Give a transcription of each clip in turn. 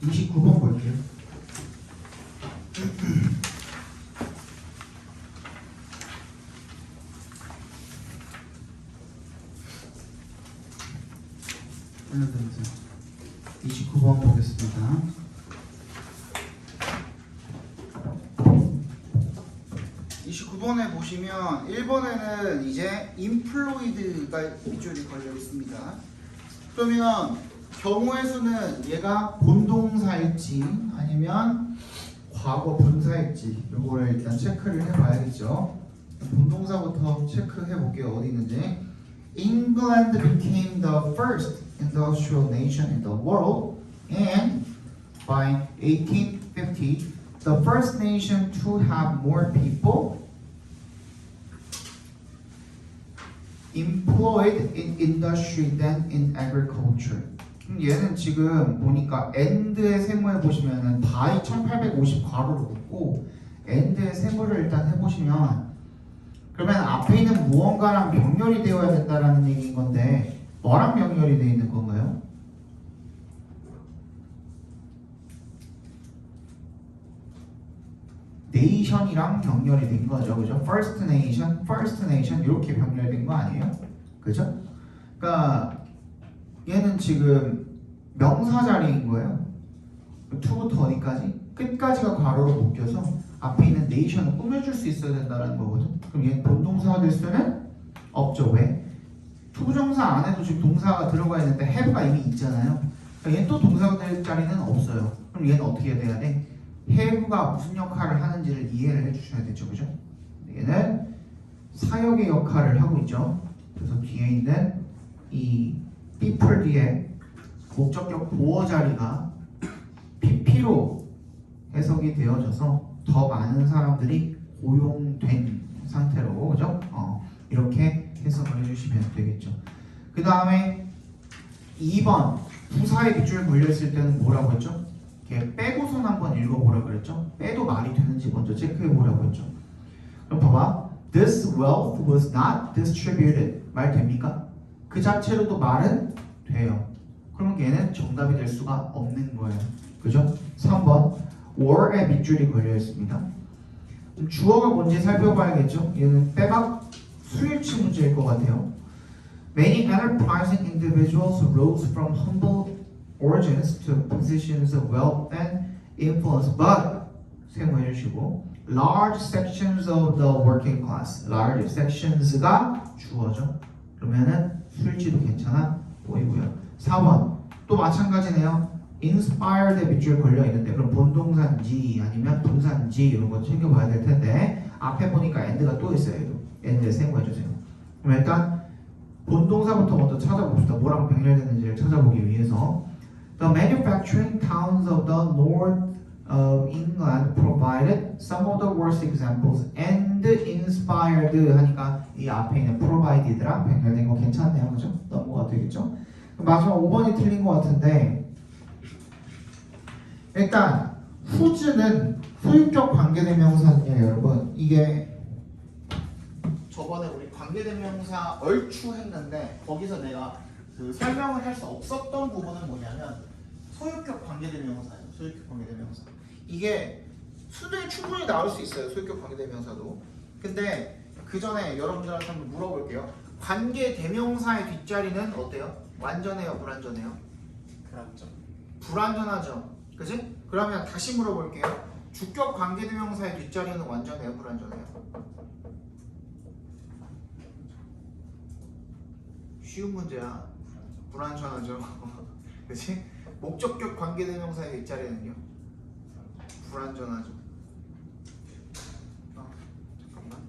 29번 볼게요. 하나 더 보세요. 29번 보겠습니다. (29번에) 보시면 1번에는 이제 employed가 밑줄이 걸려 있습니다. 그러면 경우의 수는 얘가 본동사일지 아니면 과거 분사일지 이거를 일단 체크를 해봐야겠죠. 본동사부터 체크해 볼게요. 어디 있는지. England became the first industrial nation in the world, and by 1850, the first nation to have more people employed in industry than in agriculture. 얘는 지금 보니까 and의 세모에 보시면은 by 1850 괄호로 묶고 and의 세모를 일단 해보시면 그러면 앞에 있는 무언가랑 병렬이 되어야 된다라는 얘기인 건데 뭐랑 병렬이 되어 있는 건가요? 네이션이랑 병렬이 된 거죠, 그죠? First nation 이렇게 병렬된 거 아니에요? 그죠? 그러니까 얘는 지금 명사 자리인 거예요. to부터 어디까지? 끝까지가 괄호로 묶여서 앞에 있는 nation을 꾸며줄 수 있어야 된다는 거거든. 그럼 얘는 본동사가 될 수는 없죠. 왜? 투부정사 안에도 지금 동사가 들어가 있는데 have가 이미 있잖아요. 그러니까 얘는 또 동사가 될 자리는 없어요. 그럼 얘는 어떻게 돼야 돼? have가 무슨 역할을 하는지를 이해를 해주셔야 되죠, 그죠? 얘는 사역의 역할을 하고 있죠. 그래서 뒤에 있는 이 people 뒤에 목적격 보어 자리가 pp로 해석이 되어져서 더 많은 사람들이 고용된 상태로, 그죠? 이렇게 해석을 해주시면 되겠죠. 그 다음에 2번 부사의 밑줄 걸려있을 때는 뭐라고 했죠? 이렇게 빼고선 한번 읽어보라고 그랬죠? 빼도 말이 되는지 먼저 체크해보라고 했죠. 그럼 봐봐. This wealth was not distributed. 말 됩니까? 그 자체로도 말은 돼요. 그러면 얘는 정답이 될 수가 없는 거예요. 그죠? 3번 were의 밑줄이 걸려있습니다. 주어가 뭔지 살펴봐야겠죠? 얘는 빼박 수일치 문제일 것 같아요. Many enterprising individuals rose from humble origins to positions of wealth and influence, but 세모해 주시고 large sections of the working class. large sections가 주어죠. 그러면은 수일치도 괜찮아 보이고요. 4번 또 마찬가지네요. inspired 밑줄 걸려 있는데 그럼 본동사인지 아니면 분사인지 이런 거 챙겨봐야 될 텐데 앞에 보니까 and가 또 있어요. and를 세모해 주세요. 그럼 일단 본동사부터 먼저 찾아봅시다. 뭐랑 병렬되는지를 찾아보기 위해서 The manufacturing towns of the north of England provided some of the worst examples and inspired 하니까 이 앞에 있는 provided랑 병렬된 거 괜찮네요. 그죠? 넘어가 되겠죠? 마지막 5번이 틀린 것 같은데 일단 whose는 소유격 관계대명사예요, 여러분. 이게 저번에 우리 관계대명사 얼추 했는데 거기서 내가 그 설명을 할 수 없었던 부분은 뭐냐면 소유격 관계대명사예요. 소유격 관계대명사. 이게 수능에 충분히 나올 수 있어요. 소유격 관계대명사도. 근데 그 전에 여러분들한테 한번 물어볼게요. 관계대명사의 뒷자리는 어때요? 완전해요? 불완전해요? 불완전하죠. 그치? 그러면 다시 물어볼게요. 주격 관계대명사의 뒷자리는 완전해요? 불완전해요? 쉬운 문제야. 불완전하죠. 그치? 목적격 관계대명사의 뒷자리는요? 불완전하죠. 잠깐만.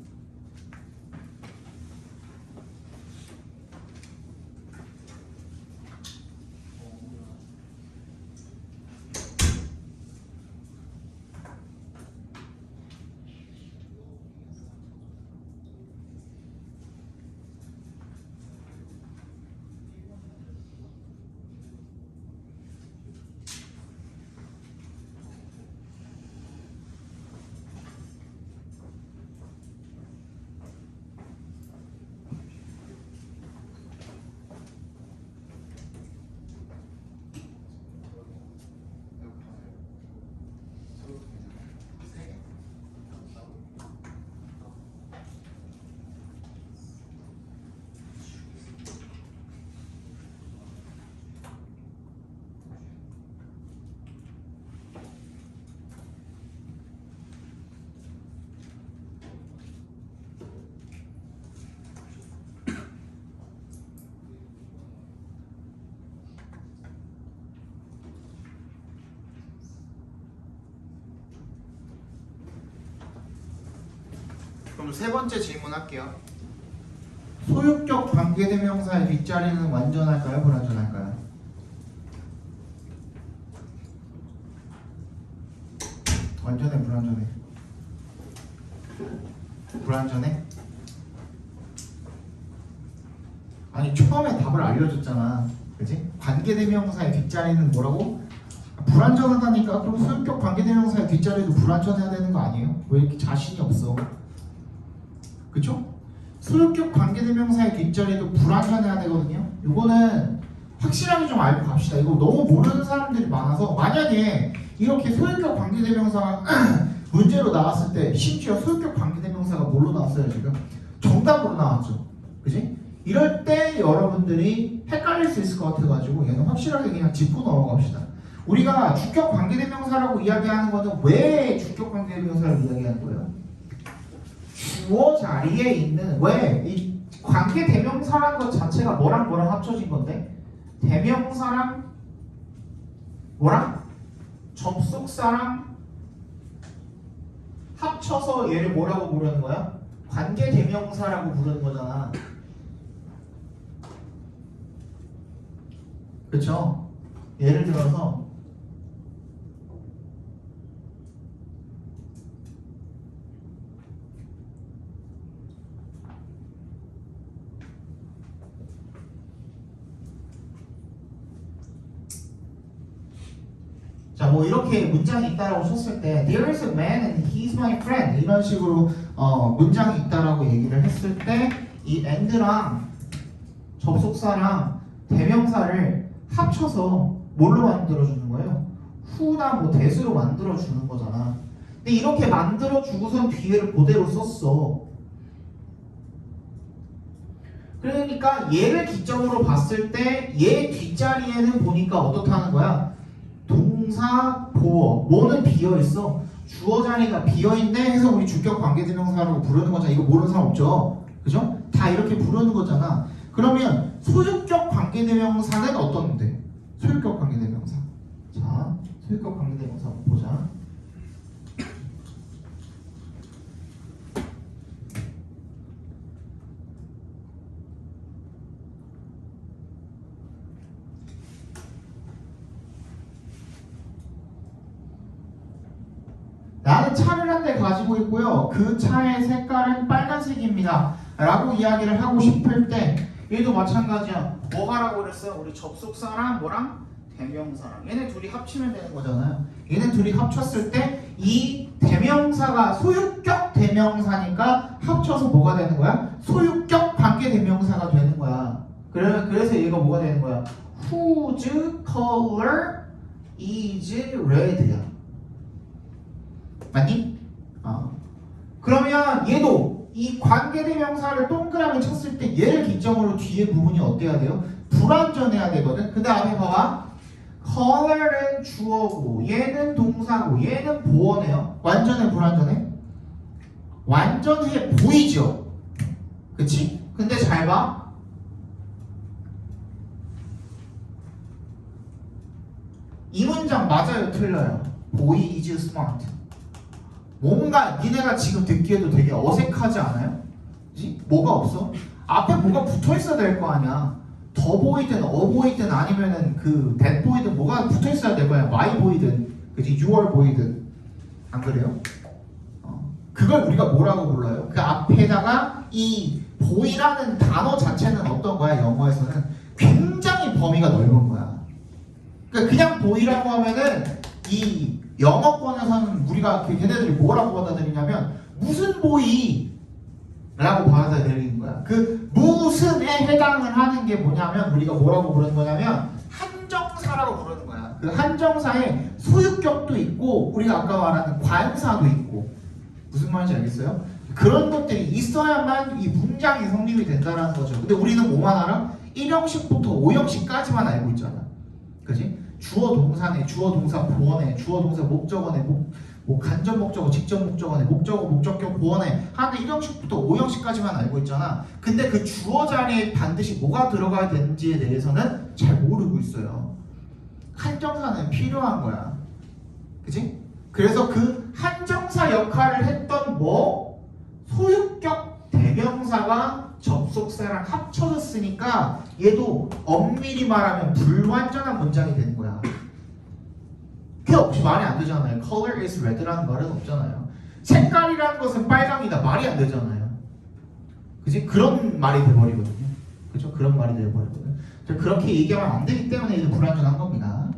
그럼 세 번째 질문 할게요. 소유격 관계대명사의 뒷자리는 완전할까요? 불완전할까요? 완전해? 불완전해? 불완전해? 아니 처음에 답을 알려줬잖아. 그치? 관계대명사의 뒷자리는 뭐라고? 불완전하다니까. 그럼 소유격 관계대명사의 뒷자리도 불완전해야 되는 거 아니에요? 왜 이렇게 자신이 없어? 그쵸? 소유격 관계대명사의 뒷자리도 불완전해야 되거든요. 이거는 확실하게 좀 알고 갑시다. 이거 너무 모르는 사람들이 많아서 만약에 이렇게 소유격 관계대명사가 문제로 나왔을 때 심지어 소유격 관계대명사가 뭘로 나왔어요 지금? 정답으로 나왔죠. 그지? 이럴 때 여러분들이 헷갈릴 수 있을 것 같아가지고 얘는 확실하게 그냥 짚고 넘어갑시다. 우리가 주격 관계대명사라고 이야기하는 거는 왜 주격 관계대명사를 이야기하는 거예요? 주어 자리에 있는 왜? 이 관계대명사라는 것 자체가 뭐랑 뭐랑 합쳐진 건데 대명사랑 뭐랑? 접속사랑 합쳐서 얘를 뭐라고 부르는 거야? 관계대명사라고 부르는 거잖아. 그쵸? 예를 들어서 자, 뭐 이렇게 문장이 있다라고 쳤을 때 There is a man and he's my friend 이런 식으로 문장이 있다라고 얘기를 했을 때 이 and랑 접속사랑 대명사를 합쳐서 뭘로 만들어주는 거예요? who나 뭐 that으로 만들어주는 거잖아. 근데 이렇게 만들어주고선 뒤에를 그대로 썼어. 그러니까 얘를 기점으로 봤을 때 얘 뒷자리에는 보니까 어떻다는 거야? 동사, 보어, 뭐는 비어있어? 주어 자리가 비어있네 해서 우리 주격 관계대명사라고 부르는 거잖아. 이거 모르는 사람 없죠? 그죠? 다 이렇게 부르는 거잖아. 그러면 소유격 관계대명사는 어떤데? 소유격 관계대명사. 자, 소유격 관계대명사 한번 보자. 나는 차를 한 대 가지고 있고요. 그 차의 색깔은 빨간색입니다. 라고 이야기를 하고 싶을 때 얘도 마찬가지야. 뭐 하라고 그랬어요? 우리 접속사랑 뭐랑? 대명사랑. 얘네 둘이 합치면 되는 거잖아요. 얘네 둘이 합쳤을 때 이 대명사가 소유격 대명사니까 합쳐서 뭐가 되는 거야? 소유격 관계대명사가 되는 거야. 그래서 얘가 뭐가 되는 거야? Whose color is red야. 맞니? 그러면 얘도 이 관계대명사를 동그라미 쳤을 때 얘를 기점으로 뒤에 부분이 어때야 돼요? 불완전해야 되거든. 그 다음에 봐봐. color는 주어고 얘는 동사고 얘는 보어네요. 완전해 불완전해? 완전해 보이죠? 그치? 근데 잘 봐. 이 문장 맞아요? 틀려요? Boy is smart. 뭔가 니네가 지금 듣기에도 되게 어색하지 않아요? 그치? 뭐가 없어? 앞에 뭐가 붙어 있어야 될 거 아니야. 더 보이든 어 보이든 아니면은 그 that 보이든 뭐가 붙어 있어야 될 거야. my 보이든 그치? your 보이든 안 그래요? 그걸 우리가 뭐라고 불러요? 그 앞에다가 이 보이라는 단어 자체는 어떤 거야? 영어에서는 굉장히 범위가 넓은 거야. 그러니까 그냥 보이라고 하면은 이 영어권에서는 우리가 걔네들이 뭐라고 받아들이냐면 무슨 보이? 라고 받아들이는 거야. 그 무슨에 해당을 하는 게 뭐냐면 우리가 뭐라고 부르는 거냐면 한정사라고 부르는 거야. 그 한정사에 소유격도 있고 우리가 아까 말하는 관사도 있고 무슨 말인지 알겠어요? 그런 것들이 있어야만 이 문장이 성립이 된다는 거죠. 근데 우리는 뭐만 알아? 1형식부터 5형식까지만 알고 있잖아. 그지? 주어 동사네, 주어 동사 보어네, 주어 동사 목적어네, 뭐 간접 목적어, 직접 목적어네, 목적어, 목적격 보어네 하는 1형식부터 5형식까지만 알고 있잖아. 근데 그 주어 자리에 반드시 뭐가 들어가야 되는지에 대해서는 잘 모르고 있어요. 한정사는 필요한 거야. 그치? 그래서 그 한정사 역할을 했던 뭐? 소유격 대명사가 접속사랑 합쳐졌으니까 얘도 엄밀히 말하면 불완전한 문장이 되는 거야. 그게 없이 말이 안 되잖아요. Color is red라는 말은 없잖아요. 색깔이라는 것은 빨강이다. 말이 안 되잖아요. 그지? 그런 말이 돼버리거든요. 그죠? 그런 말이 돼버리거든요. 그렇게 얘기하면 안 되기 때문에 얘도 불완전한 겁니다.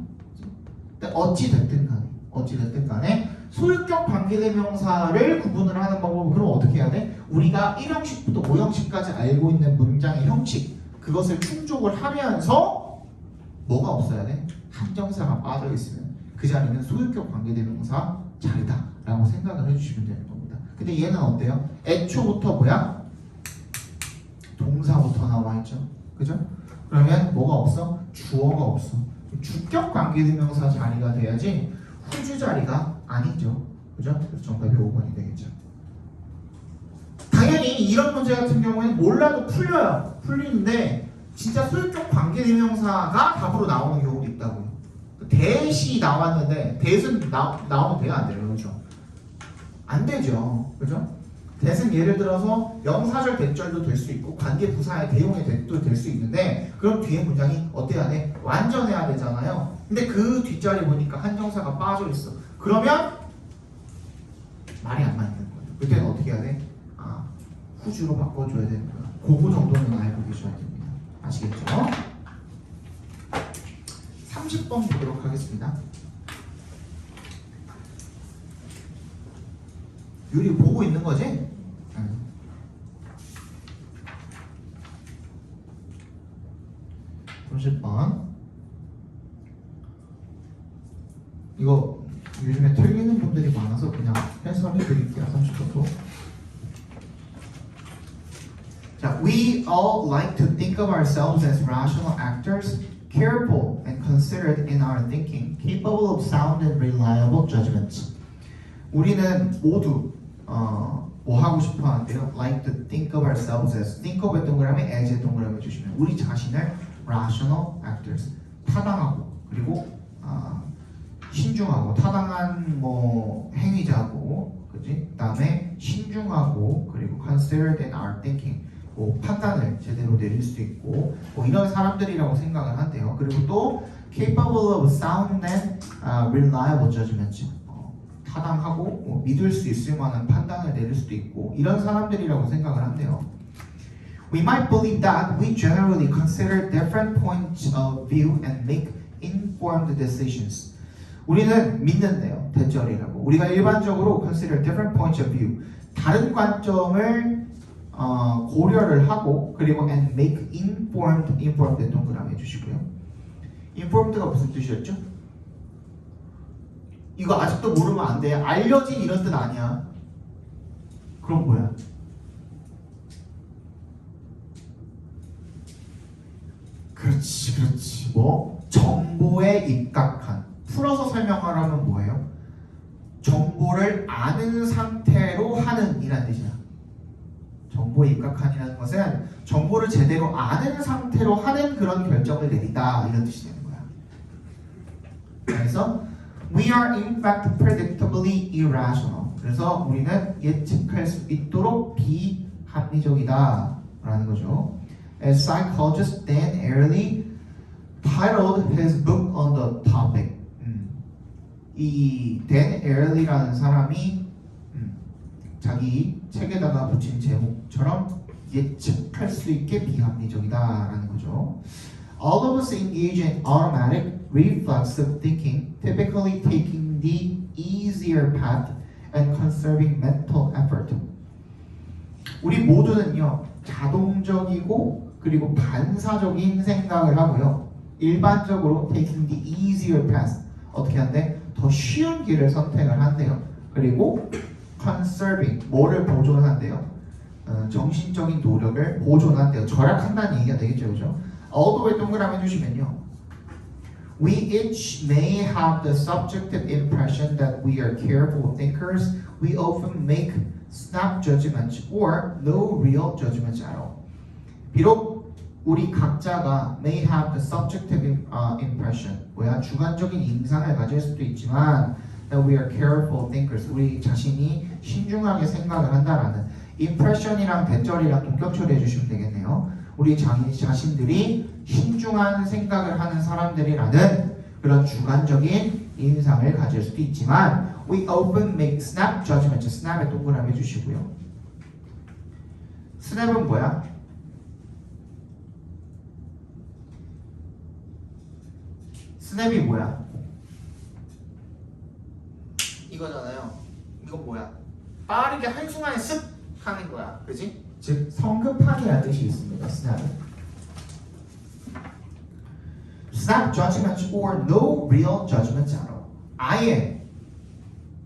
근데 어찌됐든 간에 소유격 관계대명사를 구분을 하는 방법은 그럼 어떻게 해야 돼? 우리가 1형식부터 5형식까지 알고 있는 문장의 형식 그것을 충족을 하면서 뭐가 없어야 돼? 한정사가 빠져있으면 그 자리는 소유격 관계대명사 자리다 라고 생각을 해주시면 되는 겁니다. 근데 얘는 어때요? 애초부터 뭐야? 동사부터 나와있죠. 그죠? 그러면 뭐가 없어? 주어가 없어. 주격 관계대명사 자리가 돼야지 후주 자리가 아니죠. 그죠? 그래서 정답이 5번이 되겠죠. 당연히 이런 문제 같은 경우에는 몰라도 풀려요. 풀리는데 진짜 소유격 관계대명사가 답으로 나오는 경우도 있다고요. 대시 나왔는데 대은 나오면 돼요? 안 돼요? 그죠? 안 되죠. 그죠? 대은 예를 들어서 영사절 대절도 될 수 있고 관계부사의 대용의 대도 될 수 있는데 그럼 뒤에 문장이 어때야 돼? 완전해야 되잖아요. 근데 그 뒷자리 보니까 한정사가 빠져 있어. 그러면 말이 안 맞는 거예요. 그때는 어떻게 해야 돼? 후주로 바꿔줘야 되는 거야. 그거 정도는 알고 계셔야 됩니다. 아시겠죠? 30번 보도록 하겠습니다. 유리 보고 있는 거지? 30번. 이거 요즘에 틀리는 분들이 많아서 그냥 해설해 드릴게요. 30번도. 자, we all like to think of ourselves as rational actors, careful and considered in our thinking, capable of sound and reliable judgments. 우리는 모두 뭐 하고 싶어 하는데요? Like to think of ourselves as think of의 동그라미, as의 동그라미 주시면 우리 자신을 rational actors, 타당하고 그리고 신중하고 타당한 뭐 행위자고, 그지? 그다음에 신중하고 그리고 considered in our thinking, 뭐 판단을 제대로 내릴 수 있고 뭐 이런 사람들이라고 생각을 한대요. 그리고 또 capable of sound and reliable judgment, 타당하고 뭐 믿을 수 있을 만한 판단을 내릴 수도 있고 이런 사람들이라고 생각을 한대요. We might believe that we generally consider different points of view and make informed decisions. 우리는 믿는데요. 대절이라고. 우리가 일반적으로 consider different points of view, 다른 관점을 고려를 하고 그리고 and make informed 동그라미 해주시고요. informed가 무슨 뜻이었죠? 이거 아직도 모르면 안 돼. 알려진 이런 뜻 아니야. 그럼 뭐야? 그렇지. 뭐? 정보에 입각한. 풀어서 설명하라면 뭐예요? 정보를 아는 상태로 하는 이란 뜻이야. 정보에 입각한이라는 것은 정보를 제대로 아는 상태로 하는 그런 결정을 내린다 이런 뜻이 되는 거야. 그래서 we are in fact predictably irrational. 그래서 우리는 예측할 수 있도록 비합리적이다 라는 거죠. As psychologist Dan Ariely titled his book on the topic. 이 Dan Ariely라는 사람이 자기 책에다가 붙인 제목처럼 예측할 수 있게 비합리적이다라는 거죠. All of us engage in automatic, reflexive thinking, typically taking the easier path and conserving mental effort. 우리 모두는요, 자동적이고 그리고 반사적인 생각을 하고요. 일반적으로 taking the easier path, 어떻게 한대? 더 쉬운 길을 선택을 한대요. 그리고 conserving, 뭐를 보존한대요? 정신적인 노력을 보존한대요. 절약한다는 얘기가 되겠죠, 그죠? 어도에 동그라미 해주시면요. We each may have the subjective impression that we are careful thinkers. We often make snap judgments or no real judgments at all. 비록 우리 각자가 may have the subjective impression, 뭐야? 주관적인 인상을 가질 수도 있지만 that we are careful thinkers, 우리 자신이 신중하게 생각을 한다라는 impression이랑 대절이랑 동격 처리해 주시면 되겠네요. 우리 자신들이 신중한 생각을 하는 사람들이라는 그런 주관적인 인상을 가질 수도 있지만 we often make snap judgments. snap에 동그라미 해주시고요. snap은 뭐야? snap이 뭐야? 이거잖아요. 이건 뭐야? 빠르게 한순간에 쓱 하는 거야. 그지? 즉 성급하게라는 뜻이 있습니다. snap은. snap judgments or no real judgments at all. 아예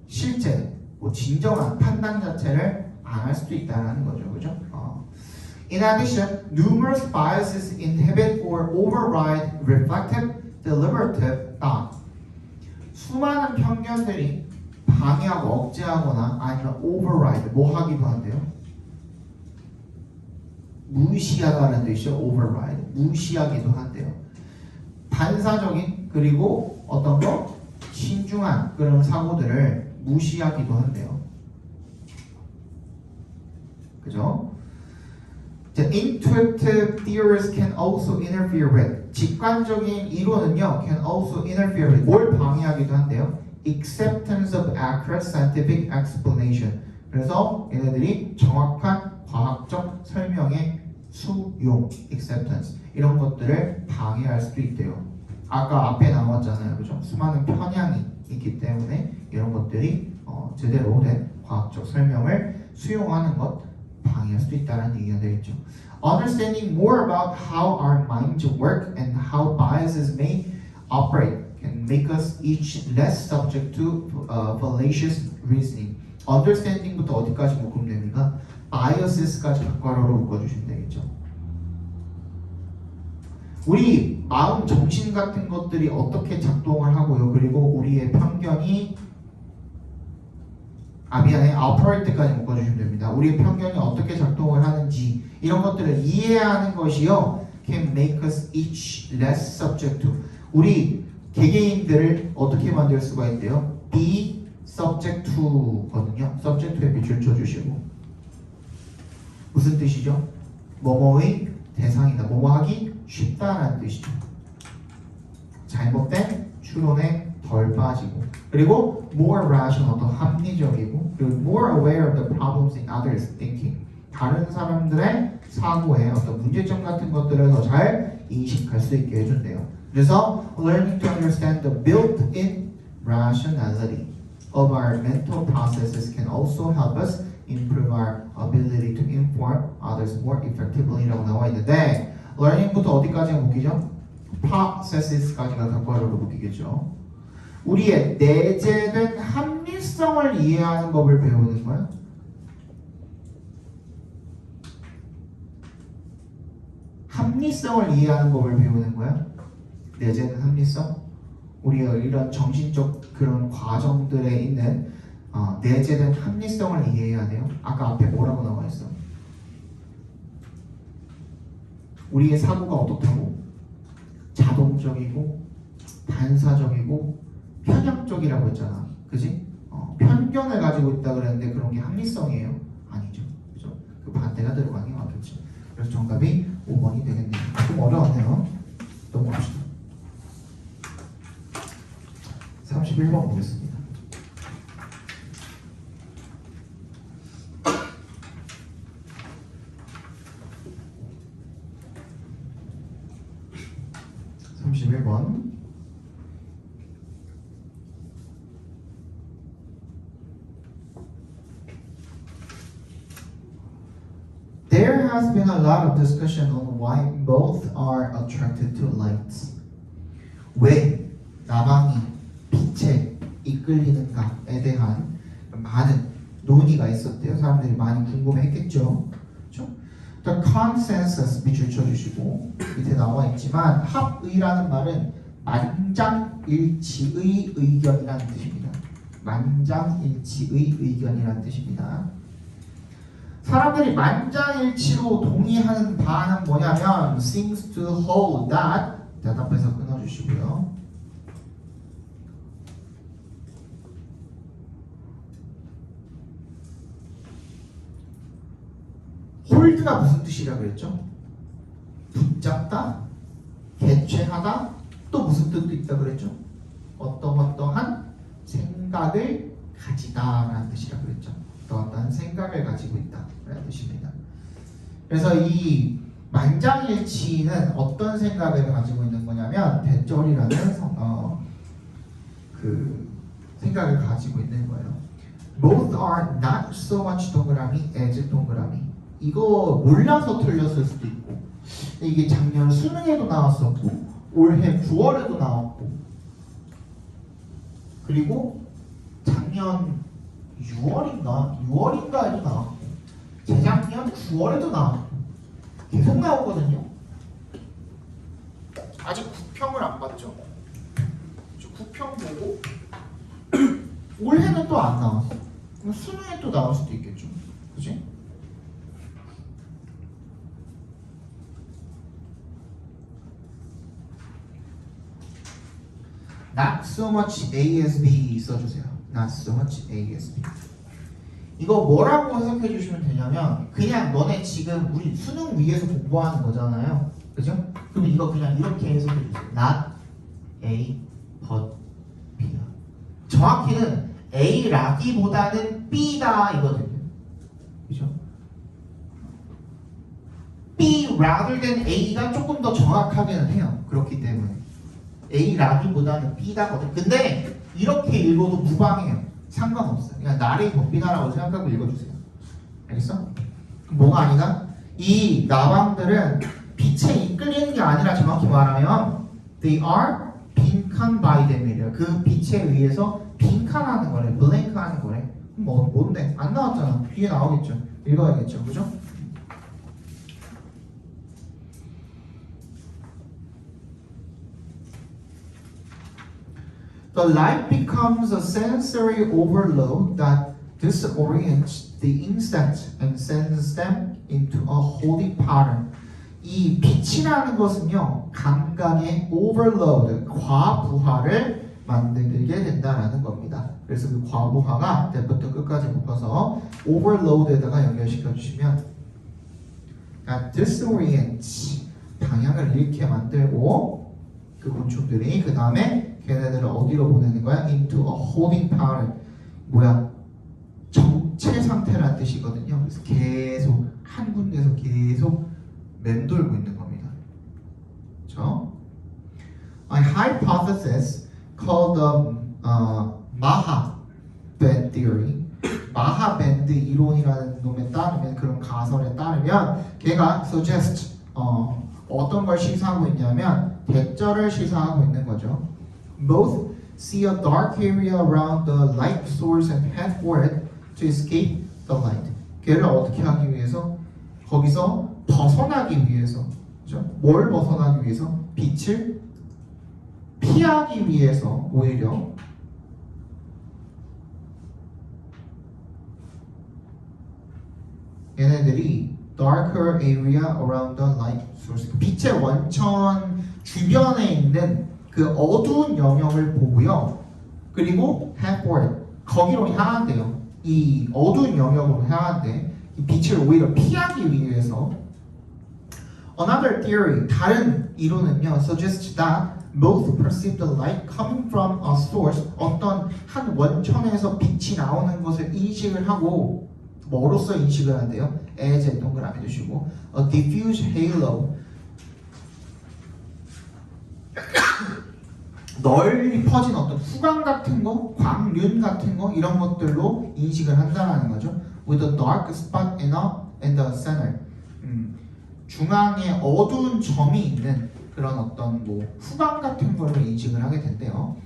실제 뭐 진정한 판단 자체를 안 할 수도 있다는 거죠. 그죠? In addition, numerous biases inhibit or override reflective, deliberative thought. 수많은 편견들이 방해하고 억제하거나 아니면 override, 뭐 하기도 한대요. 무시하다는 뜻이죠. override, 무시하기도 한대요. 반사적인 그리고 어떤 거 신중한 그런 사고들을 무시하기도 한대요. 그죠? The intuitive theories can also interfere with. 직관적인 이론은요, can also interfere with. 뭘 방해하기도 한대요. Acceptance of accurate scientific explanation. 그래서 얘네들이 정확한 과학적 설명의 수용, acceptance 이런 것들을 방해할 수도 있대요. 아까 앞에 나왔잖아요, 그죠? 수많은 편향이 있기 때문에 이런 것들이 제대로 된 과학적 설명을 수용하는 것 방해할 수도 있다는 얘기가 되겠죠. Understanding more about how our minds work and how biases may operate can make us each less subject to fallacious reasoning. Understanding부터 어디까지 묶으면 됩니까? biases까지 바꿔로 묶어주시면 되겠죠. 우리 마음, 정신 같은 것들이 어떻게 작동을 하고요. 그리고 우리의 편견이 operate까지 묶어주시면 됩니다. 우리의 편견이 어떻게 작동을 하는지 이런 것들을 이해하는 것이요. can make us each less subject to. 우리 개개인들을 어떻게 만들 수가 있대요? be subject to거든요. subject to에 밑줄 쳐주시고 무슨 뜻이죠? 뭐뭐의 대상이다. 뭐뭐하기 쉽다라는 뜻이죠. 잘못된 추론에 덜 빠지고 그리고 more rational, 더 합리적이고 그리고 more aware of the problems in others' thinking. 다른 사람들의 사고에 어떤 문제점 같은 것들을 더 잘 인식할 수 있게 해준대요. 그래서 learning to understand the built-in rationality of our mental processes can also help us improve our ability to inform others more effectively 라고 나와 있는데 learning부터 어디까지가 묶이죠? processes까지가 괄호로 묶이겠죠. 우리의 내재된 합리성을 이해하는 법을 배우는 거야. 합리성을 이해하는 법을 배우는 거야. 내재된 합리성. 우리가 이런 정신적 그런 과정들에 있는 내재된 합리성을 이해해야 돼요. 아까 앞에 뭐라고 나와 있어? 우리의 사고가 어떻다고? 자동적이고 반사적이고 편향적이라고 했잖아. 그지? 편견을 가지고 있다 그랬는데 그런 게 합리성이에요? 아니죠. 그죠? 그 반대가 들어가는 게 맞겠죠. 그래서 정답이 5번이 되겠네요. 좀 어려웠네요. 넘어갑시다. 31번 보겠습니다. There has been a lot of discussion on why both are attracted to light. 왜 나방이 빛에 이끌리는가에 대한 많은 논의가 있었대요. 사람들이 많이 궁금해했겠죠. 그렇죠? The consensus 밑줄 쳐주시고 밑에 나와 있지만 합의라는 말은 만장일치의 의견이라는 뜻입니다. 만장일치의 의견이라는 뜻입니다. 사람들이 만장일치로 동의하는 바는 뭐냐면 seems to hold that 대답해서 끊어주시고요. hold가 무슨 뜻이라 그랬죠? 붙잡다, 개최하다, 또 무슨 뜻도 있다 그랬죠? 어떠한 생각을 가지다라는 뜻이라 그랬죠. 어떠한 생각을 가지고 있다라는 뜻입니다. 그래서 이 만장일치는 어떤 생각을 가지고 있는 거냐면 대절이라는 그 생각을 가지고 있는 거예요. Both are not so much 동그라미 as 동그라미. 이거 몰라서 틀렸을 수도 있고 이게 작년 수능에도 나왔었고 올해 9월에도 나왔고 그리고 작년 6월인가에도 나왔고 재작년 9월에도 나왔고 계속 나오거든요. 아직 9평을 안 봤죠. 9평 보고 올해는 또 안 나왔어. 그럼 수능에 또 나올 수도 있겠죠. 그치? Not so much A as B 써주세요. Not so much A as B. 이거 뭐라고 해석해 주시면 되냐면 그냥 너네 지금 우리 수능 위해서 공부하는 거잖아요. 그죠? 그럼 이거 그냥 이렇게 해석해 주세요. Not A but B다. 정확히는 A라기보다는 B다 이거든요. 그죠? B rather than A가 조금 더 정확하게는 해요. 그렇기 때문에 A라기보다는 B다거든. 근데 이렇게 읽어도 무방해요. 상관없어요. 그냥 나를 법비다라고 생각하고 읽어주세요. 알겠어? 그럼 뭐가 아니다? 이 나방들은 빛에 이끌리는 게 아니라 정확히 말하면 they are 빈칸 by them이래요. 그 빛에 의해서 빈칸하는 거래. 블랭크하는 거래. 뭔데? 안 나왔잖아. 뒤에 나오겠죠. 읽어야겠죠. 그죠? The light becomes a sensory overload that disorients the insect and sends them into a holding pattern. 이 빛이라는 것은요, 감각의 overload, 과부하를 만들게 된다라는 겁니다. 그래서 그 과부하가 때부터 끝까지 묶어서 overload에다가 연결시켜 주시면 disorients, 방향을 잃게 만들고 그 곤충들이 그 다음에 걔네들을 어디로 보내는 거야? Into a holding pattern. 뭐야? 정체 상태라는 뜻이거든요. 그래서 계속 한 군데서 계속 맴돌고 있는 겁니다. 그렇죠? A hypothesis called the Maha Band Theory. 마하 밴드 이론이라는 놈에 따르면 그런 가설에 따르면 걔가 suggest 어떤 걸 시사하고 있냐면 대절을 시사하고 있는 거죠. Both see a dark area around the light source and head for it to escape the light. 걔를 어떻게 하기 위해서? 거기서 벗어나기 위해서. 그죠? 뭘 벗어나기 위해서? 빛을 피하기 위해서 오히려 얘네들이 darker area around the light source. 빛의 원천 주변에 있는 그 어두운 영역을 보고요. 그리고 head for it. 거기로 향한대요. 이 어두운 영역으로 향한대. 이 빛을 오히려 피하기 위해서. Another theory, 다른 이론은요, suggests that both perceive the light coming from a source, 어떤 한 원천에서 빛이 나오는 것을 인식을 하고 뭐로써 인식을 한대요? as 동그라미 주시고 a diffuse halo 널리 퍼진 어떤 후광 같은 거, 광륜 같은 거 이런 것들로 인식을 한다는 거죠. With a dark spot in the center. 중앙에 어두운 점이 있는 그런 어떤 뭐 후광 같은 걸로 인식을 하게 된대요.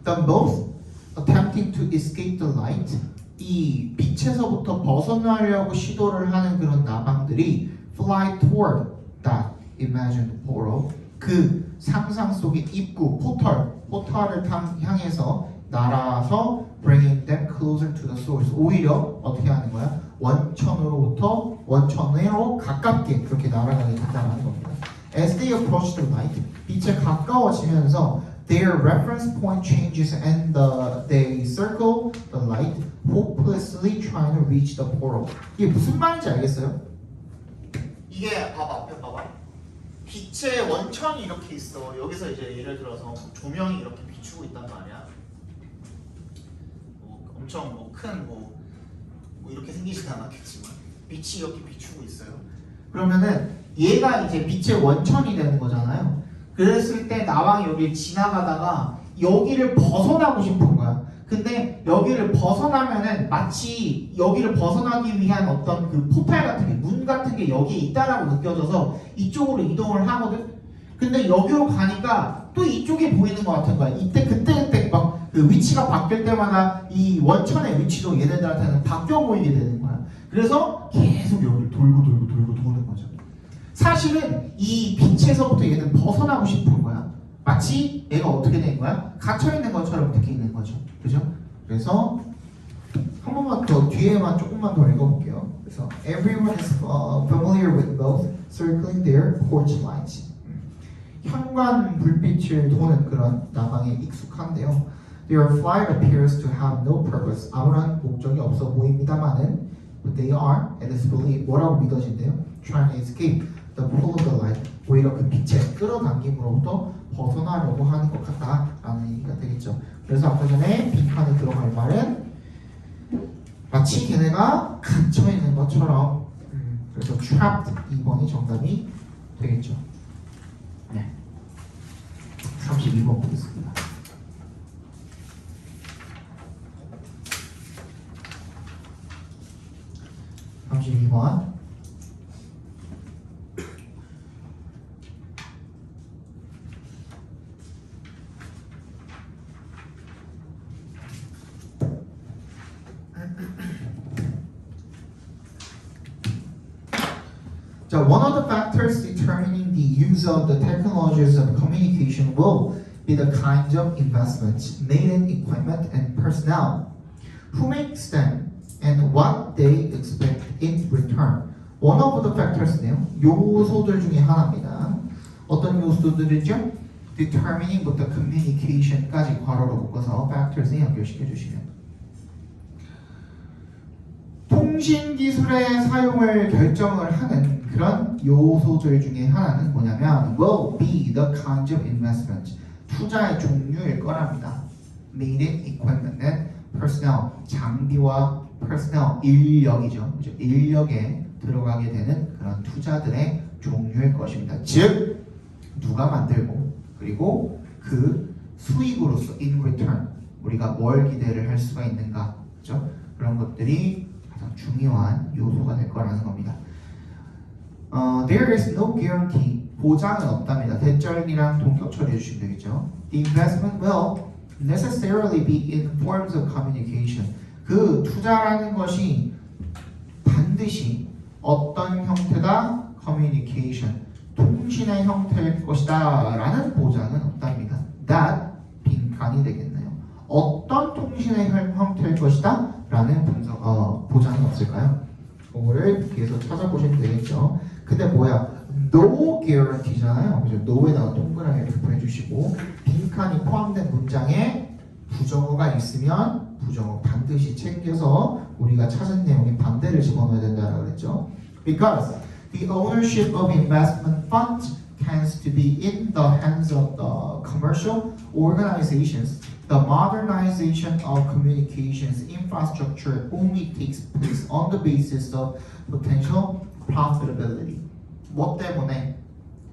The both attempting to escape the light. 이 빛에서부터 벗어나려고 시도를 하는 그런 나방들이 fly toward that imagined portal. 그 상상 속의 입구, 포털을 향해서 날아서 bringing them closer to the source. 오히려 어떻게 하는 거야? 원천으로 가깝게 그렇게 날아가게 된다는 겁니다. As they approach the light, 빛에 가까워지면서 their reference point changes and they circle the light, hopelessly trying to reach the portal. 이게 무슨 말인지 알겠어요? 이게 봐봐 앞에 봐봐. 빛의 원천이 이렇게 있어. 여기서 이제 예를 들어서 조명이 이렇게 비추고 있단 말이야. 뭐 엄청 큰 이렇게 생기진 않았겠지만 빛이 이렇게 비추고 있어요. 그러면은 얘가 이제 빛의 원천이 되는 거잖아요. 그랬을 때 나왕이 여기를 지나가다가 여기를 벗어나고 싶은 거야. 근데 여기를 벗어나면은 마치 여기를 벗어나기 위한 어떤 그 포탈 같은 게, 문 같은 게 여기에 있다라고 느껴져서 이쪽으로 이동을 하거든. 근데 여기로 가니까 또 이쪽에 보이는 것 같은 거야. 이때 그때 막 그 위치가 바뀔 때마다 이 원천의 위치도 얘네들한테는 바뀌어 보이게 되는 거야. 그래서 계속 여기를 돌고 도는 거죠. 사실은 이 빛에서부터 얘는 벗어나고 싶은 거야. 마치 얘가 어떻게 된 거야? 갇혀 있는 것처럼 느끼는 거죠. 그죠? 그래서 한 번만 더 뒤에만 조금만 더 읽어볼게요. 그래서 everyone is familiar with both circling their porch lights. 현관 불빛을 도는 그런 나방에 익숙한데요. Their flight appears to have no purpose. 아무런 목적이 없어 보입니다만은 but they are, and it's believed, 뭐라고 믿어진대요? Trying to escape the pull of the light. 오히려 그 빛의 끌어당김으로부터 벗어나려고 하는 것 같다라는 얘기가 되겠죠. 그래서 아까 전에 빈칸에 들어갈 말은 마치 걔네가 갇혀 있는 것처럼. 그래서 trapped 2번이 정답이 되겠죠. 네. 32번 보겠습니다. 자, one of the factors determining the use of the technologies of communication will be the kinds of investments made in equipment and personnel, who makes them, and what they expect in return. One of the factors네요. 요소들 중에 하나입니다. 어떤 요소들이죠? determining부터 communication까지 괄호로 묶어서 factors에 연결시켜 주시면. 통신 기술의 사용을 결정을 하는 그런 요소들 중에 하나는 뭐냐면 will be the kinds of investment, 투자의 종류일 거랍니다. made in equipment and personnel, 장비와 personnel, 인력이죠. 그렇죠? 인력에 들어가게 되는 그런 투자들의 종류일 것입니다. 즉 누가 만들고 그리고 그 수익으로서 in return 우리가 뭘 기대를 할 수가 있는가, 그렇죠? 그런 것들이 가장 중요한 요소가 될 거라는 겁니다. There is no guarantee, 보장은 없답니다. 대절이랑 동격 처리해 주시면 되겠죠. The investment will necessarily be in forms of communication. 그 투자라는 것이 반드시 어떤 형태다? communication, 통신의 형태일 것이다 라는 보장은 없답니다. that 빈칸이 되겠네요. 어떤 통신의 형태일 것이다 라는 보장이 없을까요? 그거를 뒤에서 찾아보시면 되겠죠. 근데 뭐야? No guarantee잖아요. 그죠? no에다가 동그라미 이렇게 보내주시고 빈칸이 포함된 문장에 부정어가 있으면 부정어 반드시 챙겨서 우리가 찾은 내용의 반대를 집어넣어야 된다고 그랬죠. Because the ownership of investment funds tends to be in the hands of the commercial organizations. The modernization of communications infrastructure only takes place on the basis of potential profitability. 뭐 때문에?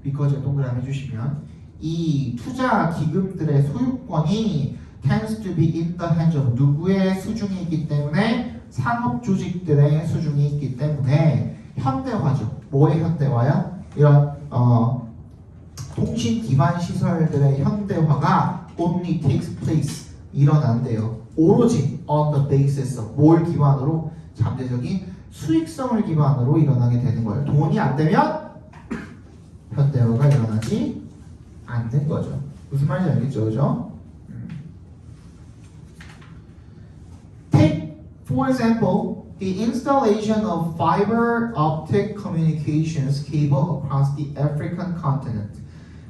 because 동그라미 해주시면 이 투자 기금들의 소유권이 tends to be in the hands of 누구의 수중에 있기 때문에 상업 조직들의 수중에 있기 때문에 현대화죠. 뭐의 현대화야? 이런 통신 기반 시설들의 현대화가 only takes place 일어난대요. 오로지 on the basis of 뭘 기반으로? 잠재적인 수익성을 기반으로 일어나게 되는 거예요. 돈이 안 되면 현대화가 일어나지 않는 거죠. 무슨 말인지 알겠죠? 그죠? Take, for example, the installation of fiber optic communications cable across the African continent.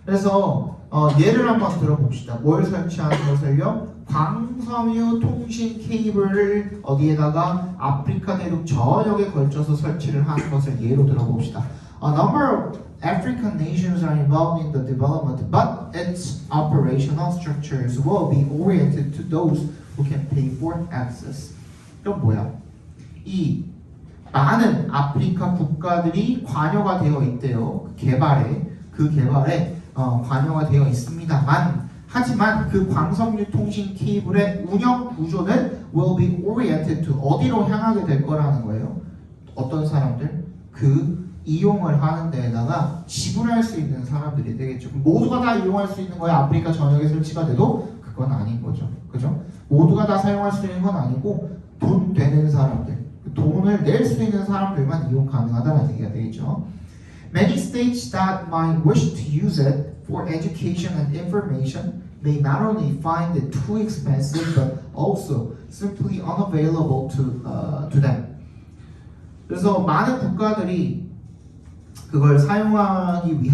그래서 예를 한번 들어봅시다. 뭘 설치하는 것을요? 광섬유 통신 케이블을 어디에다가 아프리카 대륙 전역에 걸쳐서 설치를 하는 것을 예로 들어봅시다. A number of African nations are involved in the development, but its operational structures will be oriented to those who can pay for access. 이건 뭐야? 이 많은 아프리카 국가들이 관여가 되어 있대요. 그 개발에 관여가 되어 있습니다만 하지만 그 광석유통신 케이블의 운영 구조는 will be oriented to 어디로 향하게 될 거라는 거예요. 어떤 사람들? 그 이용을 하는 데에다가 지불할 수 있는 사람들이 되겠죠. 모두가 다 이용할 수 있는 거야. 아프리카 전역에 설치가 돼도 그건 아닌 거죠. 그죠? 모두가 다 사용할 수 있는 건 아니고 돈 되는 사람들, 돈을 낼 수 있는 사람들만 이용 가능하다는 얘기가 되겠죠. Many states that might wish to use it for education and information may not only find it too expensive but also simply unavailable to them. 그래서 많은 국가들이 그걸 사용하기를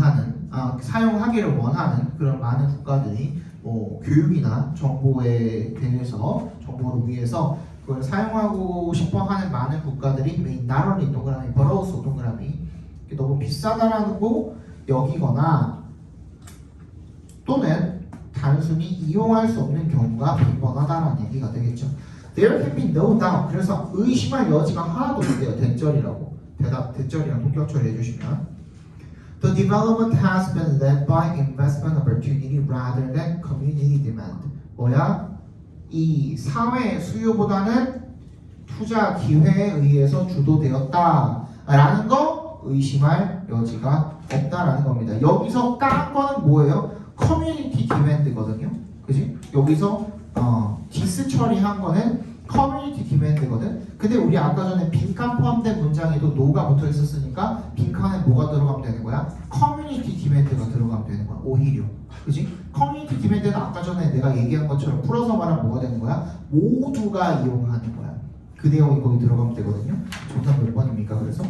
원하는 그런 많은 국가들이 뭐 교육이나 정보에 대해서 정보를 위해서 그걸 사용하고 싶어하는 많은 국가들이 may not only 동그라미 but also 동그라미 너무 비싸다라고 여기거나 또는 단순히 이용할 수 없는 경우가 빈번하다라는 얘기가 되겠죠. There can be no doubt. 그래서 의심할 여지가 하나도 없대요. 대절이라고. 대절이랑 동격 처리해 주시면 The development has been led by investment opportunity rather than community demand. 뭐야? 이 사회 수요보다는 투자 기회에 의해서 주도되었다라는 거 의심할 여지가 없다라는 겁니다. 여기서 깐 거는 뭐예요? 커뮤니티 디맨드거든요. 그지? 여기서 디스 처리한 거는 커뮤니티 디맨드거든. 근데 우리 아까 전에 빈칸 포함된 문장에도 no가 붙어 있었으니까 빈칸에 뭐가 들어가면 되는 거야? 커뮤니티 디맨드가 들어가면 되는 거야. 오히려. 그지? 커뮤니티 디맨드는 아까 전에 내가 얘기한 것처럼 풀어서 말하면 뭐가 되는 거야? 모두가 이용하는 거야. 그 내용이 거기 들어가면 되거든요. 정답 몇 번입니까? 그래서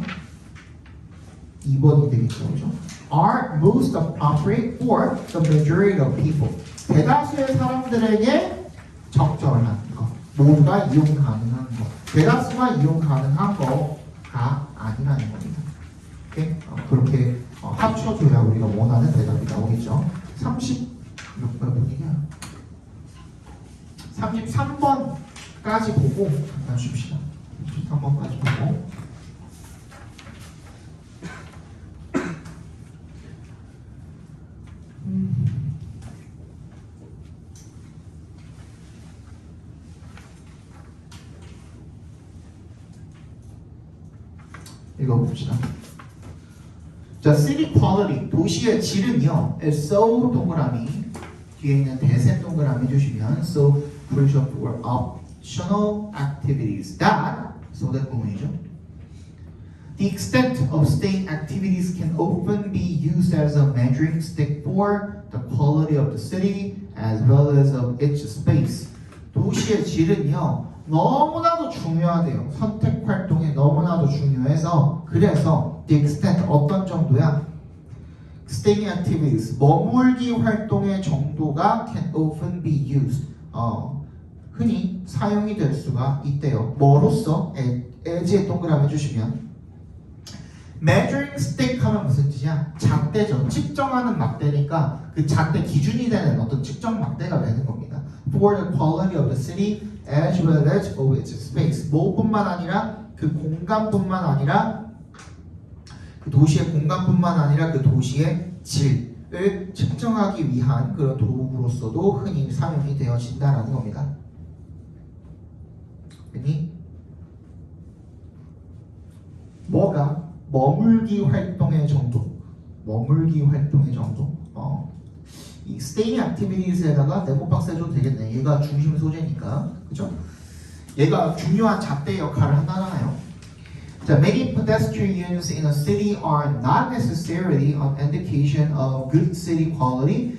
2번이 되겠죠. 그죠? Are most appropriate for the majority of people. 대다수의 사람들에게 적절한 거. 모두가 이용 가능한 거. 대다수가 이용 가능한 거가 아니라는 겁니다. 오케이? 그렇게 합쳐줘야 우리가 원하는 대답이 나오겠죠. 30몇 번이냐? 33번까지 보고 잠깐 쉽시다. 33번까지 보고 읽어봅시다. 자, city quality, 도시의 질은요, is so 동그라미, 뒤에 있는 대세 동그라미 주시면 so crucial for optional activities that, so대 부분이죠. The extent of state activities can often be used as a measuring stick for the quality of the city as well as of its space. 도시의 질은요, 너무나도 중요하대요. 선택 활동이 너무나도 중요해서 그래서 the extent 어떤 정도야? Staying activities 머물기 활동의 정도가 can often be used 흔히 사용이 될 수가 있대요. 뭐로써? as에 동그라미 주시면 measuring stick 하면 무슨 뜻이야? 잣대죠. 측정하는 막대니까 그 잣대 기준이 되는 어떤 측정 막대가 되는 겁니다. For the quality of the city as well as of its space. 뭐뿐만 아니라 그 공간뿐만 아니라 그 도시의 공간뿐만 아니라 그 도시의 질을 측정하기 위한 그런 도구로서도 흔히 사용이 되어진다라는 겁니다. 흔히 뭐가 머물기 활동의 정도, 이 staying activities에다가 네모박스 해줘도 되겠네. 얘가 중심 소재니까, 그죠? 얘가 중요한 잣대 역할을 한다잖아요. 자, many pedestrians in a city are not necessarily an indication of good city quality.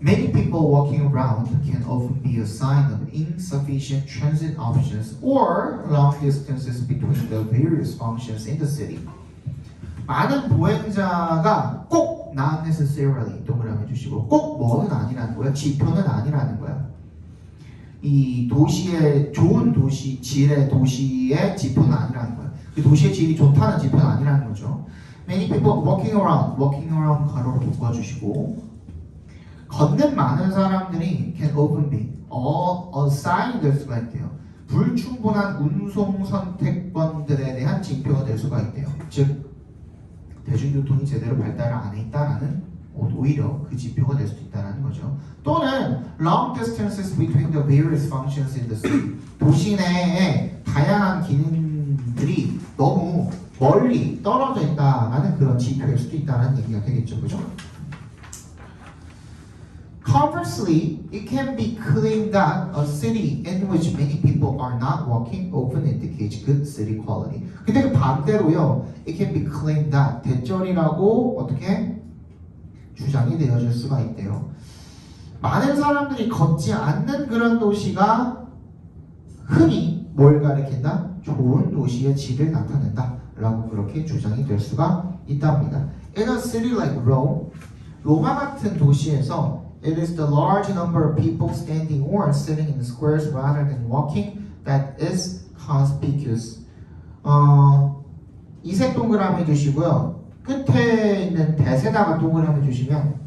Many people walking around can often be a sign of insufficient transit options or long distances between the various functions in the city. 많은 보행자가 꼭 not necessarily 동그라미 주시고 꼭 뭐는 아니라는 거야. 지표는 아니라는 거야. 이 도시의 좋은 도시 질의 도시의 지표는 아니라는 거야. 그 도시의 질이 좋다는 지표는 아니라는 거죠. Many people walking around. walking around 가로로 묶어주시고 걷는 많은 사람들이 can often be a sign 될 수가 있대요. 불충분한 운송 선택권들에 대한 징표가 될 수가 있대요. 즉 대중교통이 제대로 발달을 안 해 있다라는 오히려 그 지표가 될 수도 있다는 거죠. 또는 long distances between the various functions in the city. 도시 내에 다양한 기능들이 너무 멀리 떨어져 있다라는 그런 지표일 수도 있다는 얘기가 되겠죠, 그죠? Conversely, it can be claimed that a city in which many people are not walking often indicates good city quality. 근데 그 반대로요, it can be claimed that 대절이라고 어떻게 주장이 되어질 수가 있대요. 많은 사람들이 걷지 않는 그런 도시가 흔히 뭘 가리킨다? 좋은 도시의 질을 나타낸다 라고 그렇게 주장이 될 수가 있답니다. In a city like Rome, 로마 같은 도시에서 it is the large number of people standing or sitting in squares rather than walking that is conspicuous. 이색 동그라미 주시고요. 끝에 있는 대세다가 동그라미 주시면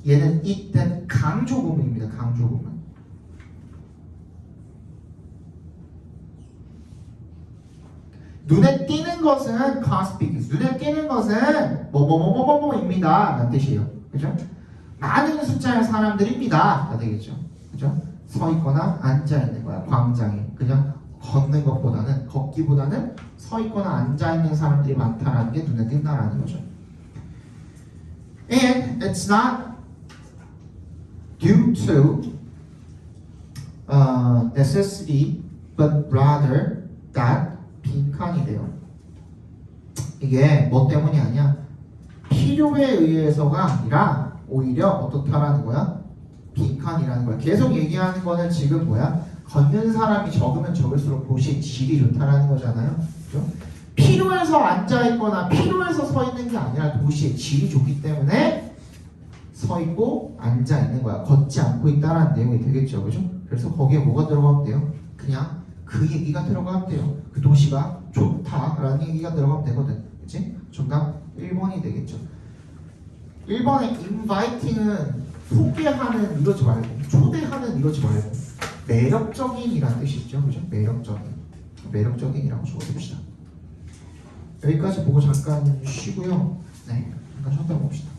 얘는 이때 강조구문입니다. 강조구문. 눈에 띄는 것은 conspicuous. 눈에 띄는 것은 뭐뭐뭐뭐뭐뭐입니다. 라는 뜻이에요. 그죠? 많은 숫자의 사람들입니다. 가 되겠죠. 그죠? 서 있거나 앉아 있는 거야. 광장에. 그냥 걷는 것보다는 걷기보다는 서 있거나 앉아 있는 사람들이 많다라는 게 눈에 띈다라는 거죠. And it's not due to necessity, but rather that 빈칸이래요. 이게 뭐 때문이 아니야? 필요에 의해서가 아니라 오히려 어떻다라는 거야? 빈칸이라는 거야. 계속 얘기하는 거는 지금 뭐야? 걷는 사람이 적으면 적을수록 도시의 질이 좋다라는 거잖아요. 그렇죠? 필요해서 앉아있거나 필요해서 서 있는 게 아니라 도시의 질이 좋기 때문에 서 있고 앉아있는 거야. 걷지 않고 있다라는 내용이 되겠죠. 그죠? 그래서 거기에 뭐가 들어가면 돼요? 그냥 그 얘기가 들어가면 돼요. 그 도시가 좋다라는 얘기가 들어가면 되거든. 그치? 정답 1번이 되겠죠. 1번의 inviting은 소개하는 이러지 말고 초대하는 이러지 말고 매력적인이라는 뜻이죠. 그죠? 매력적인이라고 적어봅시다. 여기까지 보고 잠깐 쉬고요. 네, 잠깐 쉬었다 봅시다.